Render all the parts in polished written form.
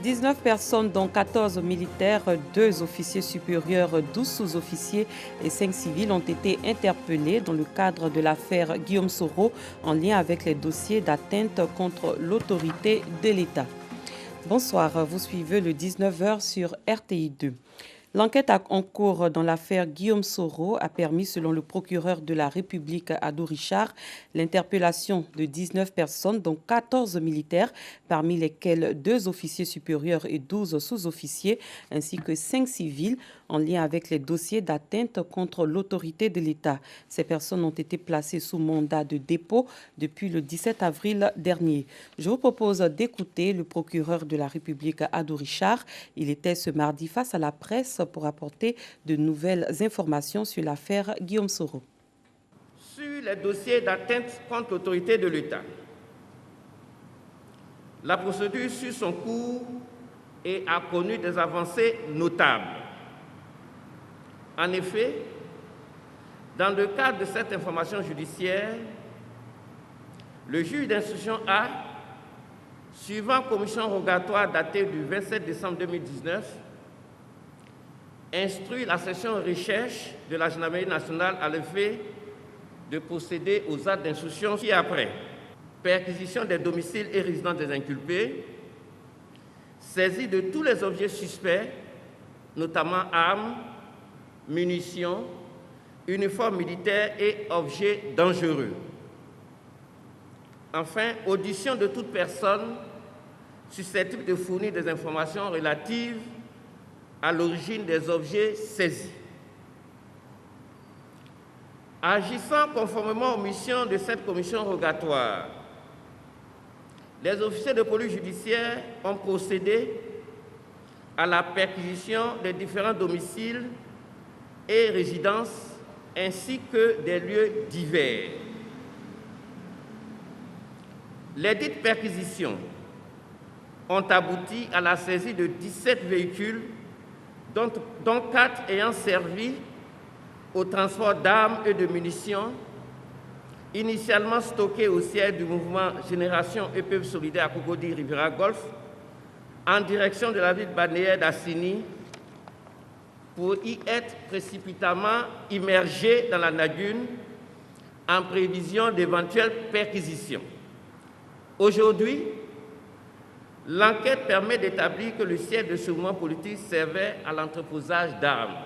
19 personnes, dont 14 militaires, 2 officiers supérieurs, 12 sous-officiers et 5 civils ont été interpellés dans le cadre de l'affaire Guillaume Soro en lien avec les dossiers d'atteinte contre l'autorité de l'État. Bonsoir, vous suivez le 19h sur RTI 2. L'enquête en cours dans l'affaire Guillaume Soro a permis, selon le procureur de la République Ado Richard, l'interpellation de 19 personnes, dont 14 militaires, parmi lesquels 2 officiers supérieurs et 12 sous-officiers, ainsi que 5 civils, en lien avec les dossiers d'atteinte contre l'autorité de l'État. Ces personnes ont été placées sous mandat de dépôt depuis le 17 avril dernier. Je vous propose d'écouter le procureur de la République Ado Richard. Il était ce mardi face à la presse pour apporter de nouvelles informations sur l'affaire Guillaume Soro. Sur les dossiers d'atteinte contre l'autorité de l'État, la procédure suit son cours et a connu des avancées notables. En effet, dans le cadre de cette information judiciaire, le juge d'instruction A, suivant commission rogatoire datée du 27 décembre 2019, instruit la section recherche de la gendarmerie nationale à l'effet de procéder aux actes d'instruction ci-après. Perquisition des domiciles et résidences des inculpés, saisie de tous les objets suspects, notamment armes, munitions, uniformes militaires et objets dangereux. Enfin, audition de toute personne susceptible de fournir des informations relatives à l'origine des objets saisis. Agissant conformément aux missions de cette commission rogatoire, les officiers de police judiciaire ont procédé à la perquisition des différents domiciles et résidences ainsi que des lieux divers. Les dites perquisitions ont abouti à la saisie de 17 véhicules, dont 4 ayant servi au transport d'armes et de munitions, initialement stockés au siège du mouvement Génération EPE Solidaire à Cocody Riviera Golf, en direction de la ville balnéaire d'Assini, pour y être précipitamment immergés dans la lagune en prévision d'éventuelles perquisitions. Aujourd'hui, l'enquête permet d'établir que le siège de ce mouvement politique servait à l'entreposage d'armes.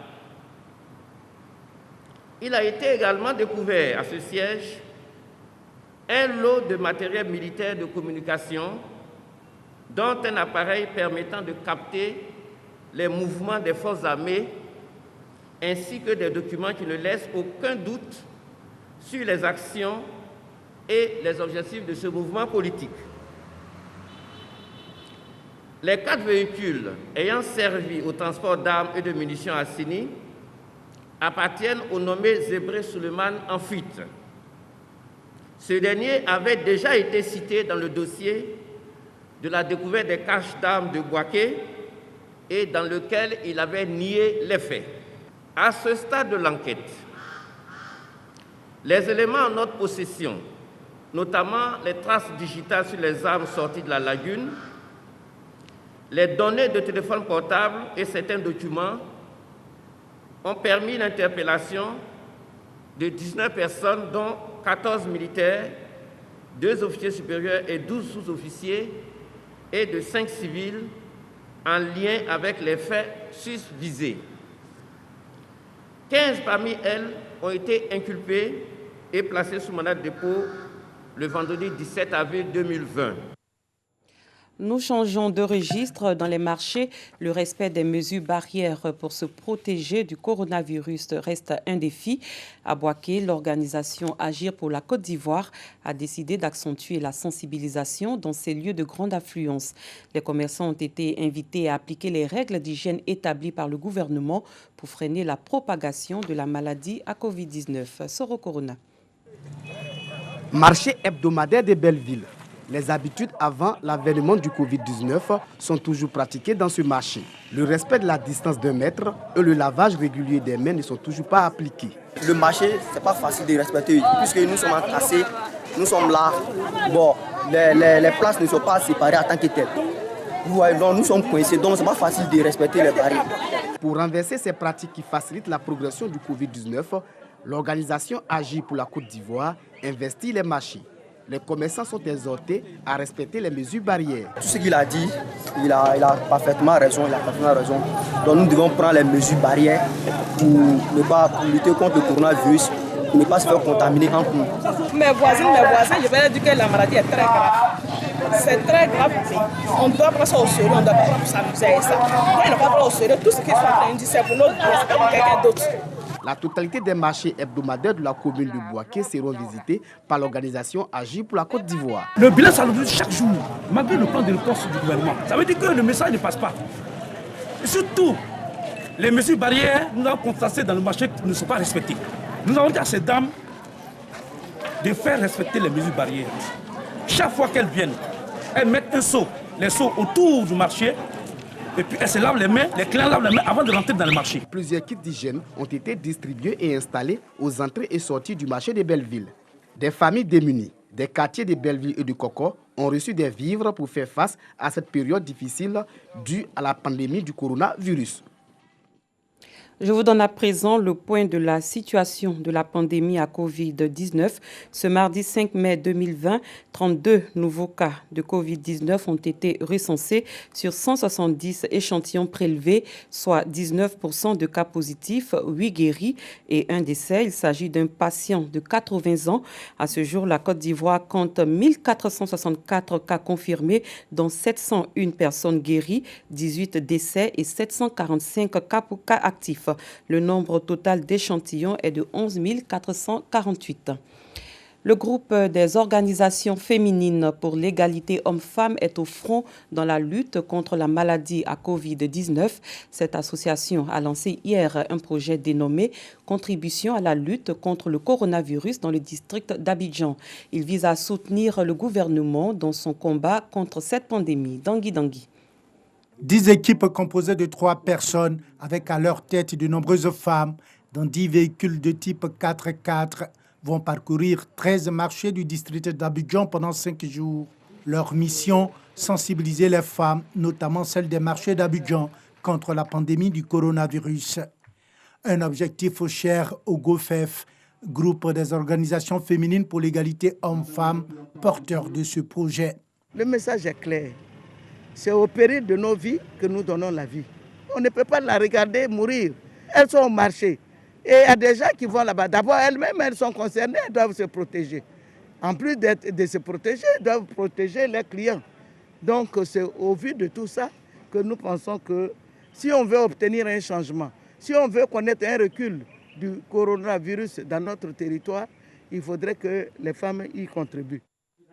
Il a été également découvert à ce siège un lot de matériel militaire de communication, dont un appareil permettant de capter les mouvements des forces armées, ainsi que des documents qui ne laissent aucun doute sur les actions et les objectifs de ce mouvement politique. Les 4 véhicules ayant servi au transport d'armes et de munitions à Assini appartiennent au nommé Zébré Suleiman en fuite. Ce dernier avait déjà été cité dans le dossier de la découverte des caches d'armes de Bouaké et dans lequel il avait nié les faits. À ce stade de l'enquête, les éléments en notre possession, notamment les traces digitales sur les armes sorties de la lagune, les données de téléphone portable et certains documents ont permis l'interpellation de 19 personnes, dont 14 militaires, 2 officiers supérieurs et 12 sous-officiers, et de 5 civils en lien avec les faits susvisés. 15 parmi elles ont été inculpées et placées sous mandat de dépôt le vendredi 17 avril 2020. Nous changeons de registre. Dans les marchés, le respect des mesures barrières pour se protéger du coronavirus reste un défi. À Bouaké, l'organisation Agir pour la Côte d'Ivoire a décidé d'accentuer la sensibilisation dans ces lieux de grande affluence. Les commerçants ont été invités à appliquer les règles d'hygiène établies par le gouvernement pour freiner la propagation de la maladie à Covid-19. Soro Corona. Marché hebdomadaire de Belleville. Les habitudes avant l'avènement du Covid-19 sont toujours pratiquées dans ce marché. Le respect de la distance d'1 mètre et le lavage régulier des mains ne sont toujours pas appliqués. Le marché, ce n'est pas facile de respecter puisque nous sommes entassés, nous sommes là. Bon, les places ne sont pas séparées en tant que telles. Vous voyez, donc nous sommes coincés, donc c'est pas facile de respecter les barrières. Pour renverser ces pratiques qui facilitent la progression du Covid-19, l'organisation Agir pour la Côte d'Ivoire investit les marchés. Les commerçants sont exhortés à respecter les mesures barrières. Tout ce qu'il a dit, il a parfaitement raison, Donc nous devons prendre les mesures barrières pour lutter contre le coronavirus, pour ne pas se faire contaminer entre nous. Mes voisins, je vais leur dire que la maladie est très grave. C'est très grave. On doit prendre ça au sérieux, on ne doit pas s'amuser avec ça. Quand on ne va pas au sérieux, tout ce qu'ils sont en train de dire, c'est pour nous, c'est pas pour quelqu'un d'autre. La totalité des marchés hebdomadaires de la commune de Bouaké seront visités par l'organisation Agir pour la Côte d'Ivoire. Le bilan salubri chaque jour, malgré le plan de réponse du gouvernement. Ça veut dire que le message ne passe pas. Et surtout, les mesures barrières, nous avons constaté dans le marché qui ne sont pas respectées. Nous avons dit à ces dames de faire respecter les mesures barrières. Chaque fois qu'elles viennent, elles mettent un seau, les seaux autour du marché. Et puis elles se lavent les mains, les clients lavent les mains avant de rentrer dans le marché. Plusieurs kits d'hygiène ont été distribués et installés aux entrées et sorties du marché de Belleville. Des familles démunies, des quartiers de Belleville et du Coco ont reçu des vivres pour faire face à cette période difficile due à la pandémie du coronavirus. Je vous donne à présent le point de la situation de la pandémie à Covid-19. Ce mardi 5 mai 2020, 32 nouveaux cas de Covid-19 ont été recensés sur 170 échantillons prélevés, soit 19% de cas positifs, 8 guéris et 1 décès. Il s'agit d'un patient de 80 ans. À ce jour, la Côte d'Ivoire compte 1464 cas confirmés, dont 701 personnes guéries, 18 décès et 745 cas actifs. Le nombre total d'échantillons est de 11 448. Le groupe des organisations féminines pour l'égalité hommes-femmes est au front dans la lutte contre la maladie à Covid-19. Cette association a lancé hier un projet dénommé « Contribution à la lutte contre le coronavirus dans le district d'Abidjan ». Il vise à soutenir le gouvernement dans son combat contre cette pandémie. Dangui. 10 équipes composées de 3 personnes avec à leur tête de nombreuses femmes dans 10 véhicules de type 4x4 vont parcourir 13 marchés du district d'Abidjan pendant 5 jours. Leur mission, sensibiliser les femmes, notamment celles des marchés d'Abidjan, contre la pandémie du coronavirus. Un objectif cher au GOFEF, groupe des organisations féminines pour l'égalité hommes-femmes, porteur de ce projet. Le message est clair. C'est au péril de nos vies que nous donnons la vie. On ne peut pas la regarder mourir. Elles sont au marché. Et il y a des gens qui vont là-bas. D'abord, elles-mêmes, elles sont concernées, elles doivent se protéger. En plus de se protéger, elles doivent protéger les clients. Donc, c'est au vu de tout ça que nous pensons que si on veut obtenir un changement, si on veut connaître un recul du coronavirus dans notre territoire, il faudrait que les femmes y contribuent.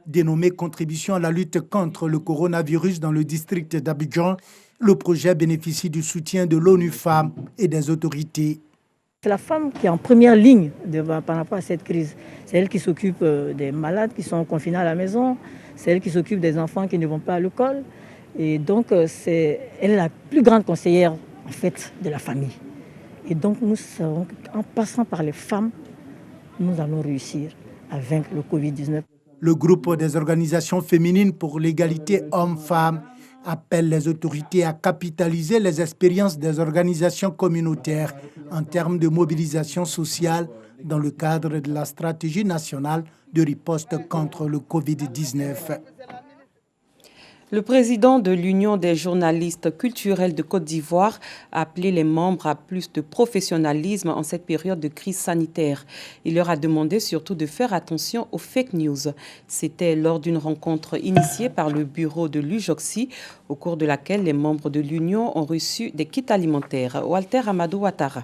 Dénommé « Contribution à la lutte contre le coronavirus dans le district d'Abidjan », le projet bénéficie du soutien de l'ONU Femmes et des autorités. C'est la femme qui est en première ligne par rapport à cette crise. C'est elle qui s'occupe des malades qui sont confinés à la maison, c'est elle qui s'occupe des enfants qui ne vont pas à l'école. Et donc, elle est la plus grande conseillère en fait, de la famille. Et donc, nous savons qu'en passant par les femmes, nous allons réussir à vaincre le Covid-19. Le groupe des organisations féminines pour l'égalité hommes-femmes appelle les autorités à capitaliser les expériences des organisations communautaires en termes de mobilisation sociale dans le cadre de la stratégie nationale de riposte contre le Covid-19. Le président de l'Union des journalistes culturels de Côte d'Ivoire a appelé les membres à plus de professionnalisme en cette période de crise sanitaire. Il leur a demandé surtout de faire attention aux fake news. C'était lors d'une rencontre initiée par le bureau de l'UJOXI, au cours de laquelle les membres de l'Union ont reçu des kits alimentaires. Walter Amadou Ouattara.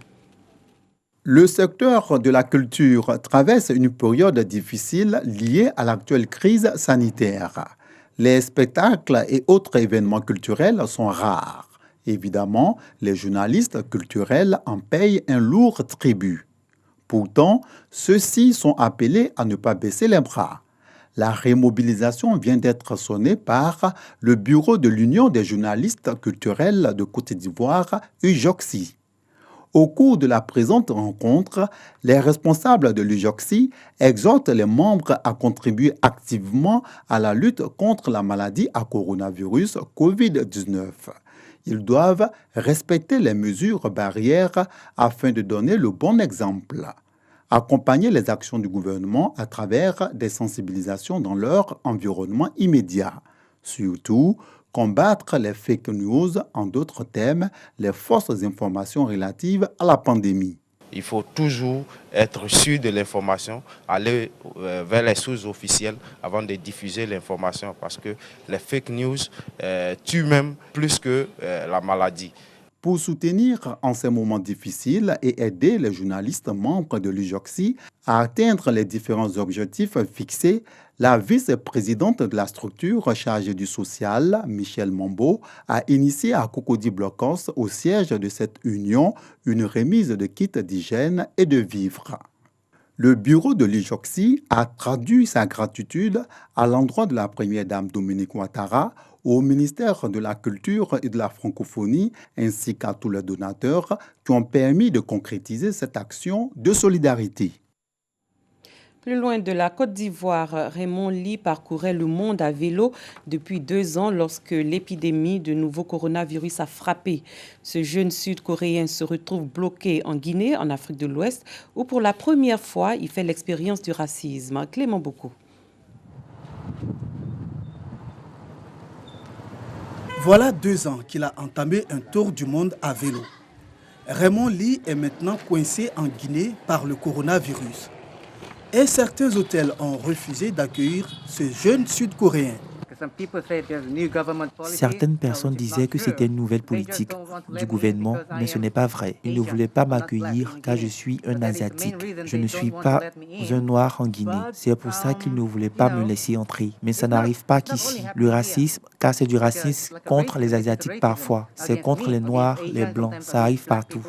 Le secteur de la culture traverse une période difficile liée à l'actuelle crise sanitaire. Les spectacles et autres événements culturels sont rares. Évidemment, les journalistes culturels en payent un lourd tribut. Pourtant, ceux-ci sont appelés à ne pas baisser les bras. La remobilisation vient d'être sonnée par le bureau de l'Union des journalistes culturels de Côte d'Ivoire, UJOXI. Au cours de la présente rencontre, les responsables de l'UJOCSI exhortent les membres à contribuer activement à la lutte contre la maladie à coronavirus COVID-19. Ils doivent respecter les mesures barrières afin de donner le bon exemple. Accompagner les actions du gouvernement à travers des sensibilisations dans leur environnement immédiat. Surtout, combattre les fake news, en d'autres termes, les fausses informations relatives à la pandémie. Il faut toujours être sûr de l'information, aller vers les sources officielles avant de diffuser l'information parce que les fake news tuent même plus que la maladie. Pour soutenir en ces moments difficiles et aider les journalistes membres de l'UJOCSI à atteindre les différents objectifs fixés, la vice-présidente de la structure chargée du social, Michèle Mambo, a initié à Cocody Blockhaus, au siège de cette union, une remise de kits d'hygiène et de vivres. Le bureau de l'UJOCSI a traduit sa gratitude à l'endroit de la première dame Dominique Ouattara, au ministère de la Culture et de la Francophonie, ainsi qu'à tous les donateurs qui ont permis de concrétiser cette action de solidarité. Plus loin de la Côte d'Ivoire, Raymond Ly parcourait le monde à vélo depuis 2 ans lorsque l'épidémie de nouveau coronavirus a frappé. Ce jeune Sud-Coréen se retrouve bloqué en Guinée, en Afrique de l'Ouest, où pour la première fois, il fait l'expérience du racisme. Clément Boko. Voilà 2 ans qu'il a entamé un tour du monde à vélo. Raymond Ly est maintenant coincé en Guinée par le coronavirus. Et certains hôtels ont refusé d'accueillir ce jeune Sud-Coréen. Certaines personnes disaient que c'était une nouvelle politique du gouvernement, mais ce n'est pas vrai. Ils ne voulaient pas m'accueillir car je suis un Asiatique. Je ne suis pas un Noir en Guinée. C'est pour ça qu'ils ne voulaient pas me laisser entrer. Mais ça n'arrive pas qu'ici. Le racisme, car c'est du racisme contre les Asiatiques parfois. C'est contre les Noirs, les Blancs. Ça arrive partout.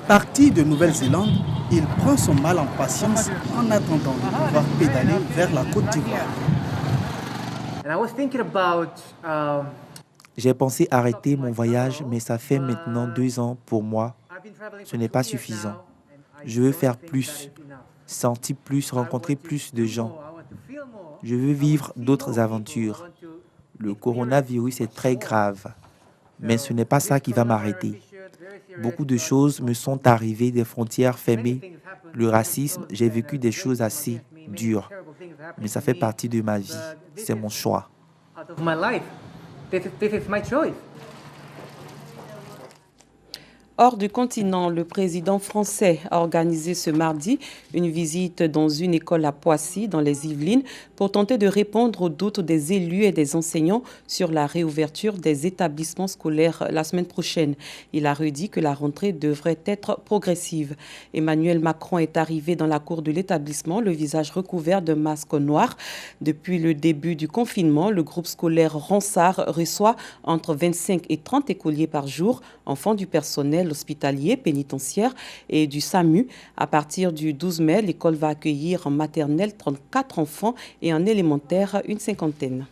Parti de Nouvelle-Zélande, il prend son mal en patience en attendant de pouvoir pédaler vers la Côte d'Ivoire. J'ai pensé arrêter mon voyage, mais ça fait maintenant 2 ans pour moi. Ce n'est pas suffisant. Je veux faire plus, sentir plus, rencontrer plus de gens. Je veux vivre d'autres aventures. Le coronavirus est très grave, mais ce n'est pas ça qui va m'arrêter. Beaucoup de choses me sont arrivées, des frontières fermées, le racisme, j'ai vécu des choses assez dures. Mais ça fait partie de ma vie, c'est mon choix. Hors du continent, le président français a organisé ce mardi une visite dans une école à Poissy, dans les Yvelines, pour tenter de répondre aux doutes des élus et des enseignants sur la réouverture des établissements scolaires la semaine prochaine. Il a redit que la rentrée devrait être progressive. Emmanuel Macron est arrivé dans la cour de l'établissement, le visage recouvert d'un masque noir. Depuis le début du confinement, le groupe scolaire Ronsard reçoit entre 25 et 30 écoliers par jour, enfants du personnel hospitalier, pénitentiaire et du SAMU. À partir du 12 mai, l'école va accueillir en maternelle 34 enfants et en élémentaire une 50aine.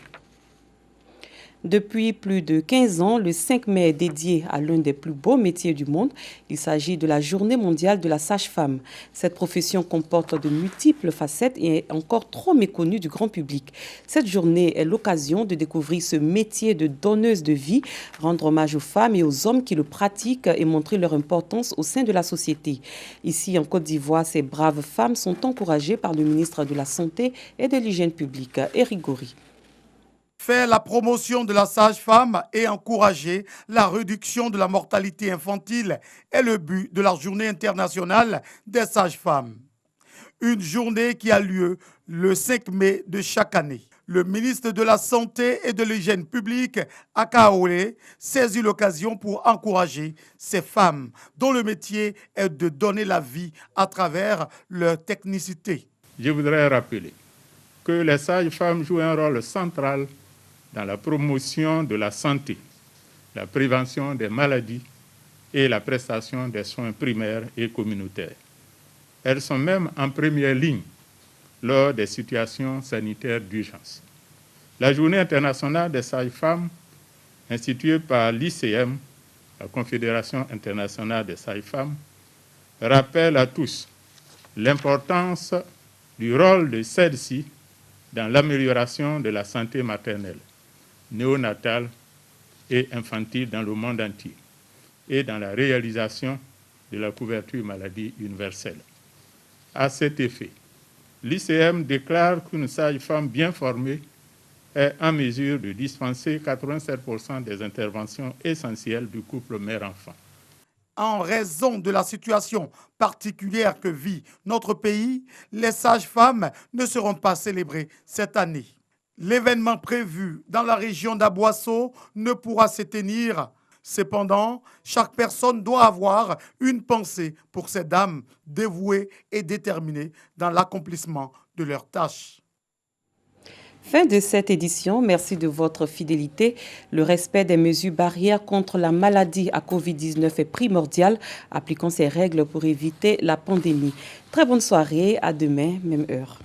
Depuis plus de 15 ans, le 5 mai est dédié à l'un des plus beaux métiers du monde. Il s'agit de la Journée mondiale de la sage-femme. Cette profession comporte de multiples facettes et est encore trop méconnue du grand public. Cette journée est l'occasion de découvrir ce métier de donneuse de vie, rendre hommage aux femmes et aux hommes qui le pratiquent et montrer leur importance au sein de la société. Ici, en Côte d'Ivoire, ces braves femmes sont encouragées par le ministre de la Santé et de l'Hygiène publique, Éric Gory. Faire la promotion de la sage-femme et encourager la réduction de la mortalité infantile est le but de la Journée internationale des sages-femmes. Une journée qui a lieu le 5 mai de chaque année. Le ministre de la Santé et de l'Hygiène publique, Akaolé, saisit l'occasion pour encourager ces femmes dont le métier est de donner la vie à travers leur technicité. Je voudrais rappeler que les sages-femmes jouent un rôle central dans la promotion de la santé, la prévention des maladies et la prestation des soins primaires et communautaires. Elles sont même en première ligne lors des situations sanitaires d'urgence. La Journée internationale des sages-femmes, instituée par l'ICM, la Confédération internationale des sages-femmes, rappelle à tous l'importance du rôle de celles-ci dans l'amélioration de la santé maternelle, néonatale et infantile dans le monde entier et dans la réalisation de la couverture maladie universelle. À cet effet, l'ICM déclare qu'une sage-femme bien formée est en mesure de dispenser 87% des interventions essentielles du couple mère-enfant. En raison de la situation particulière que vit notre pays, les sages-femmes ne seront pas célébrées cette année. L'événement prévu dans la région d'Aboisseau ne pourra se tenir. Cependant, chaque personne doit avoir une pensée pour ces dames dévouées et déterminées dans l'accomplissement de leurs tâches. Fin de cette édition, merci de votre fidélité. Le respect des mesures barrières contre la maladie à Covid-19 est primordial. Appliquons ces règles pour éviter la pandémie. Très bonne soirée, à demain, même heure.